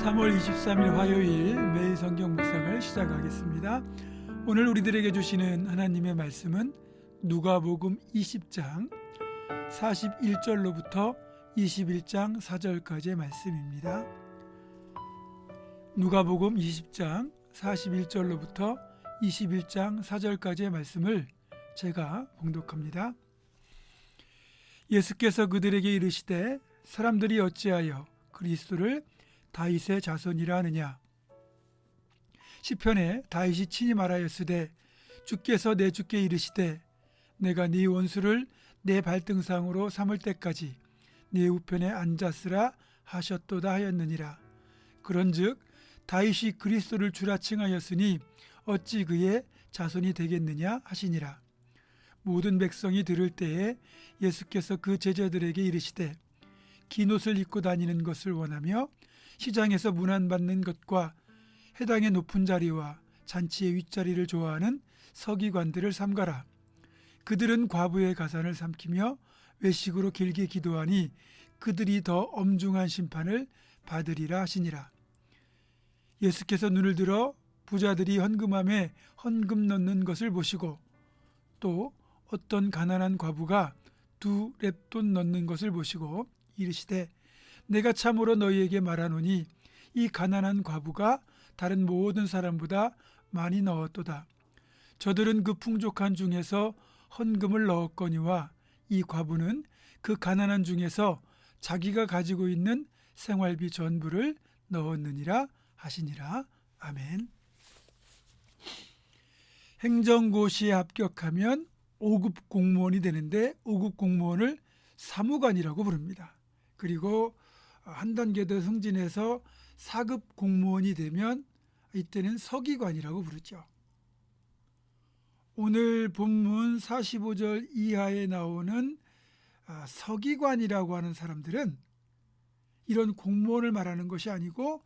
3월 23일 화요일 매일 성경 묵상을 시작하겠습니다. 오늘 우리들에게 주시는 하나님의 말씀은 누가복음 20장 41절로부터 21장 4절까지의 말씀입니다. 누가복음 20장 41절로부터 21장 4절까지의 말씀을 제가 봉독합니다. 예수께서 그들에게 이르시되 사람들이 어찌하여 그리스도를 다윗의 자손이라 하느냐. 시편에 다윗이 친히 말하였으되 주께서 내 주께 이르시되 내가 네 원수를 내 발등상으로 삼을 때까지 네 우편에 앉았으라 하셨도다 하였느니라. 그런즉 다윗이 그리스도를 주라 칭하였으니 어찌 그의 자손이 되겠느냐 하시니라. 모든 백성이 들을 때에 예수께서 그 제자들에게 이르시되 긴 옷을 입고 다니는 것을 원하며 시장에서 문안받는 것과 회당의 높은 자리와 잔치의 윗자리를 좋아하는 서기관들을 삼가라. 그들은 과부의 가산을 삼키며 외식으로 길게 기도하니 그들이 더 엄중한 심판을 받으리라 하시니라. 예수께서 눈을 들어 부자들이 헌금함에 헌금 넣는 것을 보시고 또 어떤 가난한 과부가 2렙돈 넣는 것을 보시고 이르시되 내가 참으로 너희에게 말하노니 이 가난한 과부가 다른 모든 사람보다 많이 넣었도다. 저들은 그 풍족한 중에서 헌금을 넣었거니와 이 과부는 그 가난한 중에서 자기가 가지고 있는 생활비 전부를 넣었느니라 하시니라. 아멘. 행정고시에 합격하면 5급 공무원이 되는데 5급 공무원을 사무관이라고 부릅니다. 그리고 한 단계 더 승진해서 4급 공무원이 되면 이때는 서기관이라고 부르죠. 오늘 본문 45절 이하에 나오는 서기관이라고 하는 사람들은 이런 공무원을 말하는 것이 아니고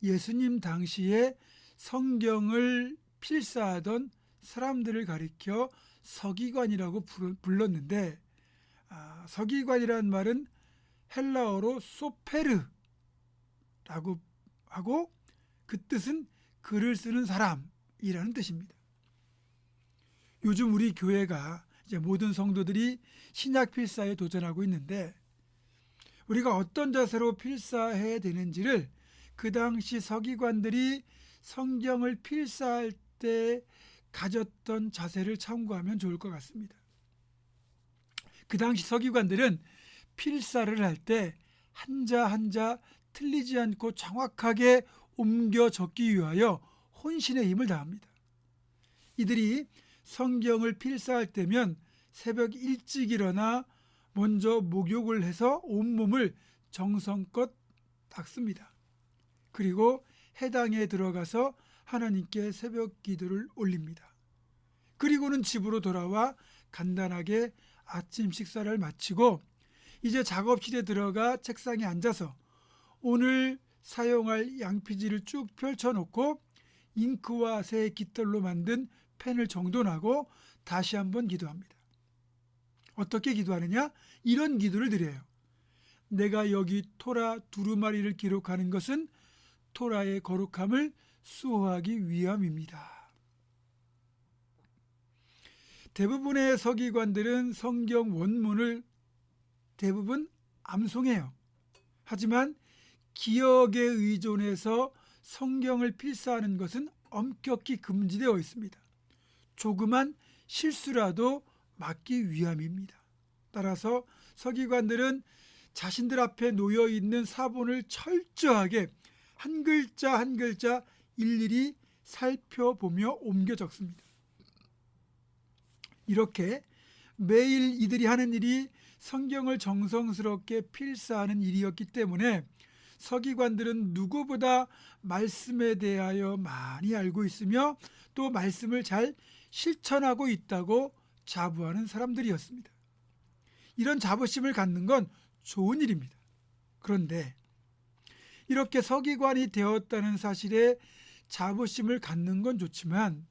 예수님 당시에 성경을 필사하던 사람들을 가리켜 서기관이라고 불렀는데 서기관이라는 말은 헬라어로 소페르라고 하고 그 뜻은 글을 쓰는 사람이라는 뜻입니다. 요즘 우리 교회가 이제 모든 성도들이 신약 필사에 도전하고 있는데 우리가 어떤 자세로 필사해야 되는지를 그 당시 서기관들이 성경을 필사할 때 가졌던 자세를 참고하면 좋을 것 같습니다. 그 당시 서기관들은 필사를 할 때 한자 한자 틀리지 않고 정확하게 옮겨 적기 위하여 혼신의 힘을 다합니다. 이들이 성경을 필사할 때면 새벽 일찍 일어나 먼저 목욕을 해서 온몸을 정성껏 닦습니다. 그리고 해당에 들어가서 하나님께 새벽 기도를 올립니다. 그리고는 집으로 돌아와 간단하게 아침 식사를 마치고 이제 작업실에 들어가 책상에 앉아서 오늘 사용할 양피지를 쭉 펼쳐놓고 잉크와 새 깃털로 만든 펜을 정돈하고 다시 한번 기도합니다. 어떻게 기도하느냐? 이런 기도를 드려요. 내가 여기 토라 두루마리를 기록하는 것은 토라의 거룩함을 수호하기 위함입니다. 대부분의 서기관들은 성경 원문을 대부분 암송해요. 하지만 기억에 의존해서 성경을 필사하는 것은 엄격히 금지되어 있습니다. 조그만 실수라도 막기 위함입니다. 따라서 서기관들은 자신들 앞에 놓여 있는 사본을 철저하게 한 글자 한 글자 일일이 살펴보며 옮겨 적습니다. 이렇게 매일 이들이 하는 일이 성경을 정성스럽게 필사하는 일이었기 때문에 서기관들은 누구보다 말씀에 대하여 많이 알고 있으며 또 말씀을 잘 실천하고 있다고 자부하는 사람들이었습니다. 이런 자부심을 갖는 건 좋은 일입니다. 그런데 이렇게 서기관이 되었다는 사실에 자부심을 갖는 건 좋지만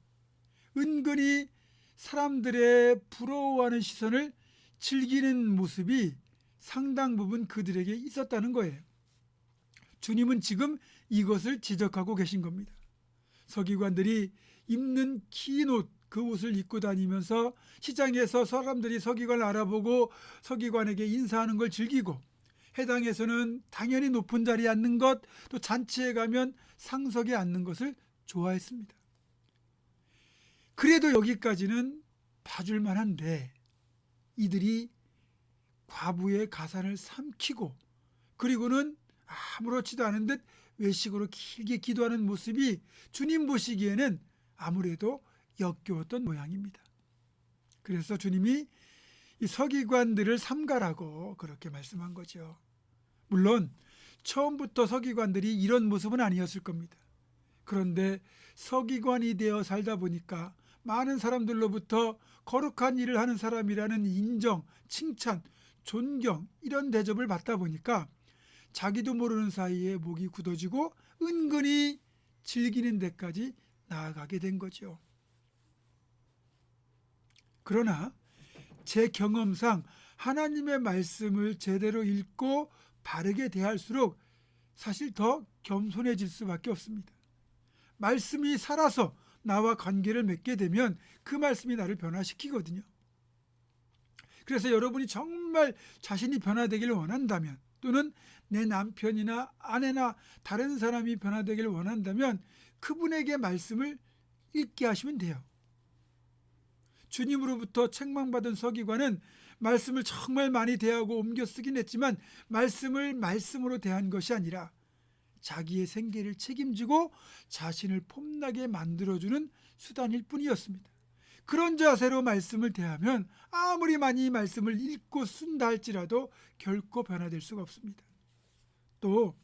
은근히 사람들의 부러워하는 시선을 즐기는 모습이 상당 부분 그들에게 있었다는 거예요. 주님은 지금 이것을 지적하고 계신 겁니다. 서기관들이 입는 긴 옷, 그 옷을 입고 다니면서 시장에서 사람들이 서기관을 알아보고 서기관에게 인사하는 걸 즐기고, 해당에서는 당연히 높은 자리에 앉는 것, 또 잔치에 가면 상석에 앉는 것을 좋아했습니다. 그래도 여기까지는 봐줄 만한데, 이들이 과부의 가산을 삼키고 그리고는 아무렇지도 않은 듯 외식으로 길게 기도하는 모습이 주님 보시기에는 아무래도 역겨웠던 모양입니다. 그래서 주님이 이 서기관들을 삼가라고 그렇게 말씀한 거죠. 물론 처음부터 서기관들이 이런 모습은 아니었을 겁니다. 그런데 서기관이 되어 살다 보니까 많은 사람들로부터 거룩한 일을 하는 사람이라는 인정, 칭찬, 존경, 이런 대접을 받다 보니까 자기도 모르는 사이에 목이 굳어지고 은근히 즐기는 데까지 나아가게 된 거죠. 그러나 제 경험상 하나님의 말씀을 제대로 읽고 바르게 대할수록 사실 더 겸손해질 수밖에 없습니다. 말씀이 살아서 나와 관계를 맺게 되면 그 말씀이 나를 변화시키거든요. 그래서 여러분이 정말 자신이 변화되기를 원한다면, 또는 내 남편이나 아내나 다른 사람이 변화되기를 원한다면 그분에게 말씀을 읽게 하시면 돼요. 주님으로부터 책망받은 서기관은 말씀을 정말 많이 대하고 옮겨 쓰긴 했지만 말씀을 말씀으로 대한 것이 아니라 자기의 생계를 책임지고 자신을 폼나게 만들어주는 수단일 뿐이었습니다. 그런 자세로 말씀을 대하면 아무리 많이 말씀을 읽고 쓴다 할지라도 결코 변화될 수가 없습니다. 또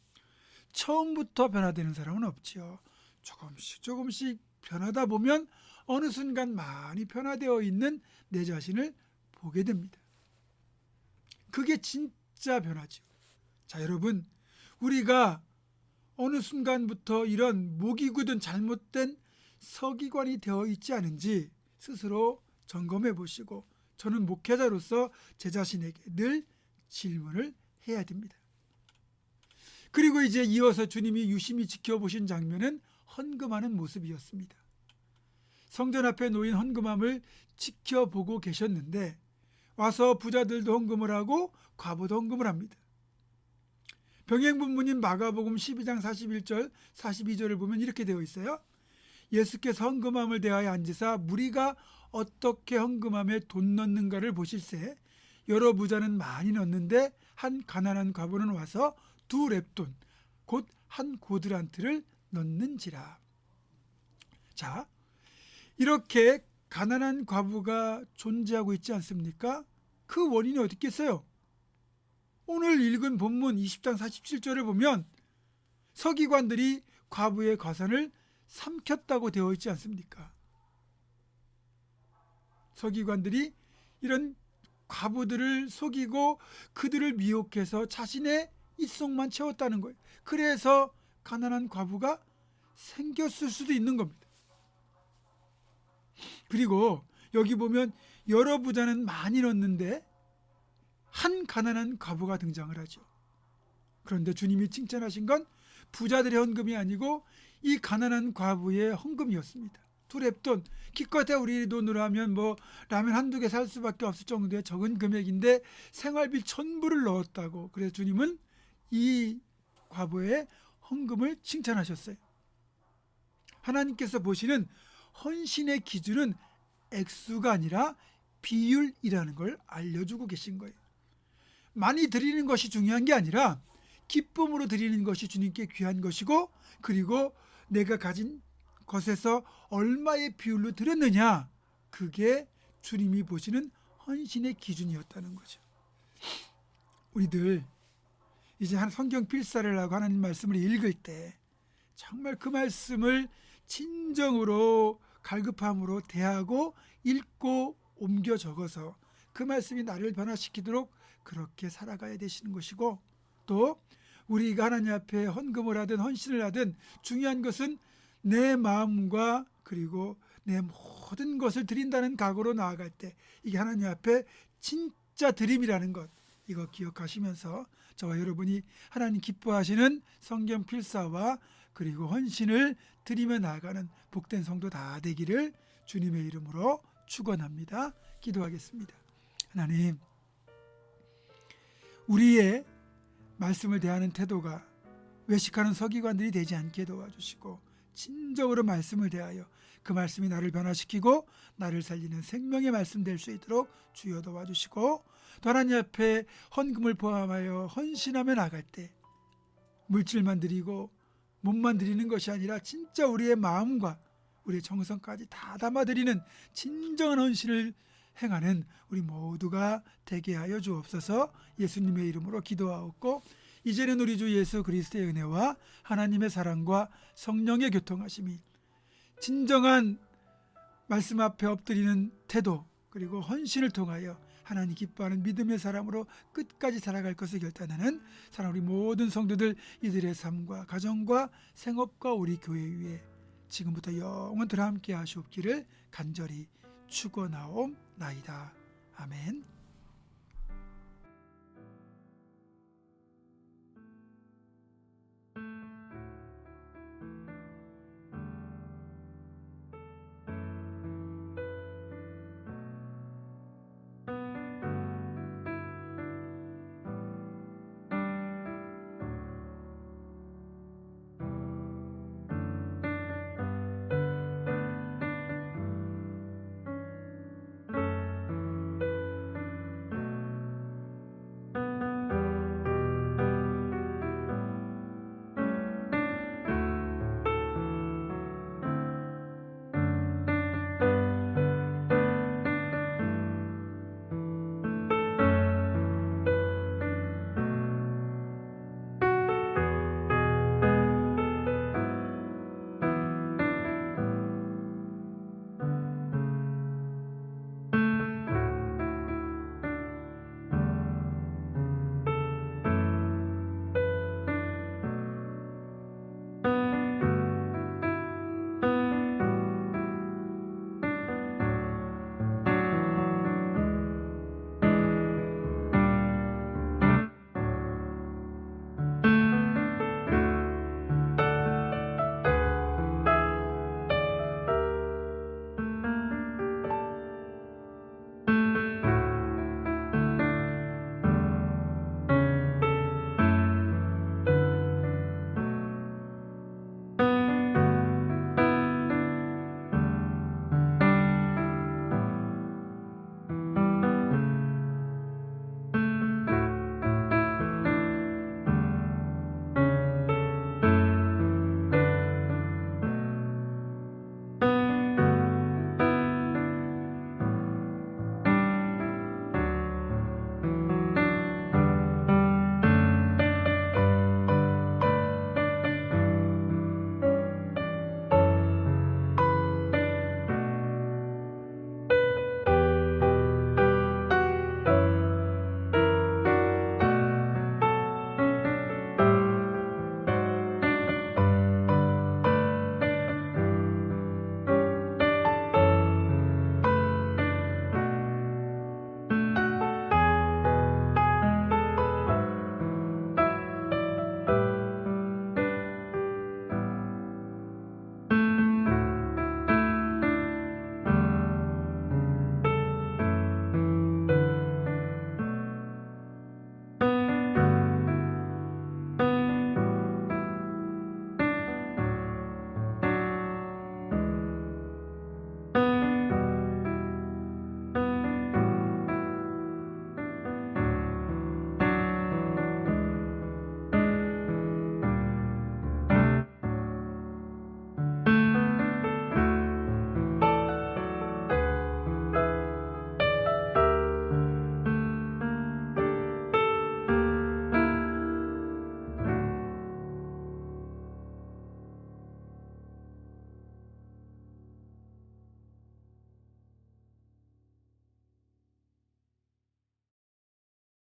처음부터 변화되는 사람은 없지요. 조금씩 변하다 보면 어느 순간 많이 변화되어 있는 내 자신을 보게 됩니다. 그게 진짜 변화죠. 자, 여러분, 우리가 어느 순간부터 이런 목이 굳은 잘못된 서기관이 되어 있지 않은지 스스로 점검해 보시고, 저는 목회자로서 제 자신에게 늘 질문을 해야 됩니다. 그리고 이제 이어서 주님이 유심히 지켜보신 장면은 헌금하는 모습이었습니다. 성전 앞에 놓인 헌금함을 지켜보고 계셨는데 와서 부자들도 헌금을 하고 과부도 헌금을 합니다. 병행본문인 마가복음 12장 41절 42절을 보면 이렇게 되어 있어요. 예수께서 헌금함을 대하여 앉으사 무리가 어떻게 헌금함에 돈 넣는가를 보실세 여러 부자는 많이 넣는데 한 가난한 과부는 와서 2렙돈 곧 한 고드란트를 넣는지라. 자, 이렇게 가난한 과부가 존재하고 있지 않습니까? 그 원인이 어디 있겠어요? 오늘 읽은 본문 20장 47절을 보면 서기관들이 과부의 가산을 삼켰다고 되어 있지 않습니까? 서기관들이 이런 과부들을 속이고 그들을 미혹해서 자신의 입속만 채웠다는 거예요. 그래서 가난한 과부가 생겼을 수도 있는 겁니다. 그리고 여기 보면 여러 부자는 많이 넣었는데 한 가난한 과부가 등장을 하죠. 그런데 주님이 칭찬하신 건 부자들의 헌금이 아니고 이 가난한 과부의 헌금이었습니다. 2렙돈, 기껏해 우리 돈으로 하면 뭐 라면 한두 개 살 수밖에 없을 정도의 적은 금액인데 생활비 전부를 넣었다고. 그래서 주님은 이 과부의 헌금을 칭찬하셨어요. 하나님께서 보시는 헌신의 기준은 액수가 아니라 비율이라는 걸 알려주고 계신 거예요. 많이 드리는 것이 중요한 게 아니라 기쁨으로 드리는 것이 주님께 귀한 것이고, 그리고 내가 가진 것에서 얼마의 비율로 드렸느냐, 그게 주님이 보시는 헌신의 기준이었다는 거죠. 우리들 이제 한 성경 필사를 하고 하나님 말씀을 읽을 때 정말 그 말씀을 진정으로 갈급함으로 대하고 읽고 옮겨 적어서 그 말씀이 나를 변화시키도록 그렇게 살아가야 되시는 것이고, 또 우리가 하나님 앞에 헌금을 하든 헌신을 하든 중요한 것은 내 마음과 그리고 내 모든 것을 드린다는 각오로 나아갈 때 이게 하나님 앞에 진짜 드림이라는 것, 이거 기억하시면서 저와 여러분이 하나님 기뻐하시는 성경 필사와 그리고 헌신을 드리며 나아가는 복된 성도 다 되기를 주님의 이름으로 축원합니다. 기도하겠습니다. 하나님, 우리의 말씀을 대하는 태도가 외식하는 서기관들이 되지 않게 도와주시고 진정으로 말씀을 대하여 그 말씀이 나를 변화시키고 나를 살리는 생명의 말씀 될 수 있도록 주여 도와주시고, 또 하나님 앞에 헌금을 포함하여 헌신하며 나갈 때 물질만 드리고 몸만 드리는 것이 아니라 진짜 우리의 마음과 우리의 정성까지 다 담아드리는 진정한 헌신을 행하는 우리 모두가 되게 하여 주옵소서. 예수님의 이름으로 기도하옵고, 이제는 우리 주 예수 그리스도의 은혜와 하나님의 사랑과 성령의 교통하심이 진정한 말씀 앞에 엎드리는 태도 그리고 헌신을 통하여 하나님 기뻐하는 믿음의 사람으로 끝까지 살아갈 것을 결단하는 사랑 우리 모든 성도들, 이들의 삶과 가정과 생업과 우리 교회 위에 지금부터 영원토록 함께 하시옵기를 간절히 축원하옵나이다. 아멘.